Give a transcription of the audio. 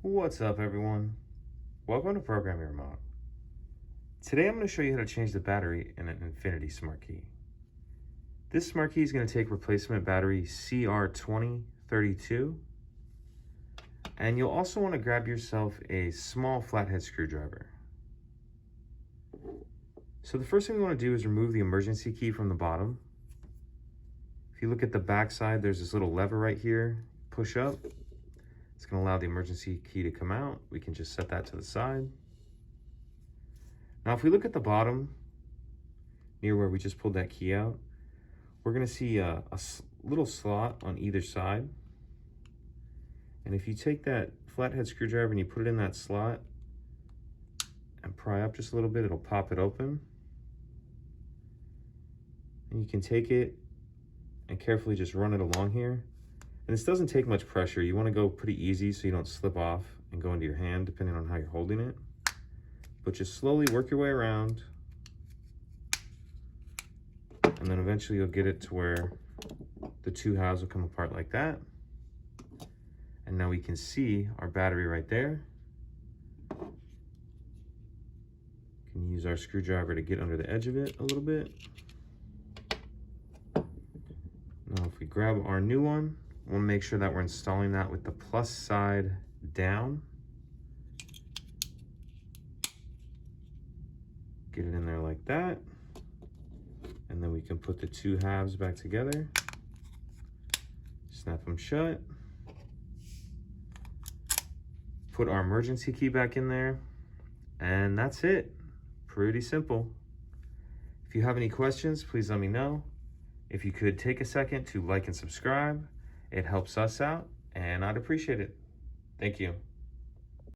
What's up, everyone? Welcome to Programming Remote. Today I'm going to show you how to change the battery in an Infiniti Smart Key. This Smart Key is going to take replacement battery CR2032, and you'll also want to grab yourself a small flathead screwdriver. So the first thing we want to do is remove the emergency key from the bottom. If you look at the back side, there's this little lever right here. Push up. It's going to allow the emergency key to come out. We can just set that to the side. Now, if we look at the bottom, near where we just pulled that key out, we're going to see a little slot on either side. And if you take that flathead screwdriver and you put it in that slot and pry up just a little bit, it'll pop it open. And you can take it and carefully just run it along here. And this doesn't take much pressure. You want to go pretty easy so you don't slip off and go into your hand, depending on how you're holding it. But just slowly work your way around. And then eventually you'll get it to where the two halves will come apart like that. And now we can see our battery right there. You can use our screwdriver to get under the edge of it a little bit. Now if we grab our new one, we'll make sure that we're installing that with the plus side down. Get it in there like that. And then we can put the two halves back together. Snap them shut. Put our emergency key back in there. And that's it. Pretty simple. If you have any questions, please let me know. If you could take a second to like and subscribe, it helps us out, and I'd appreciate it. Thank you.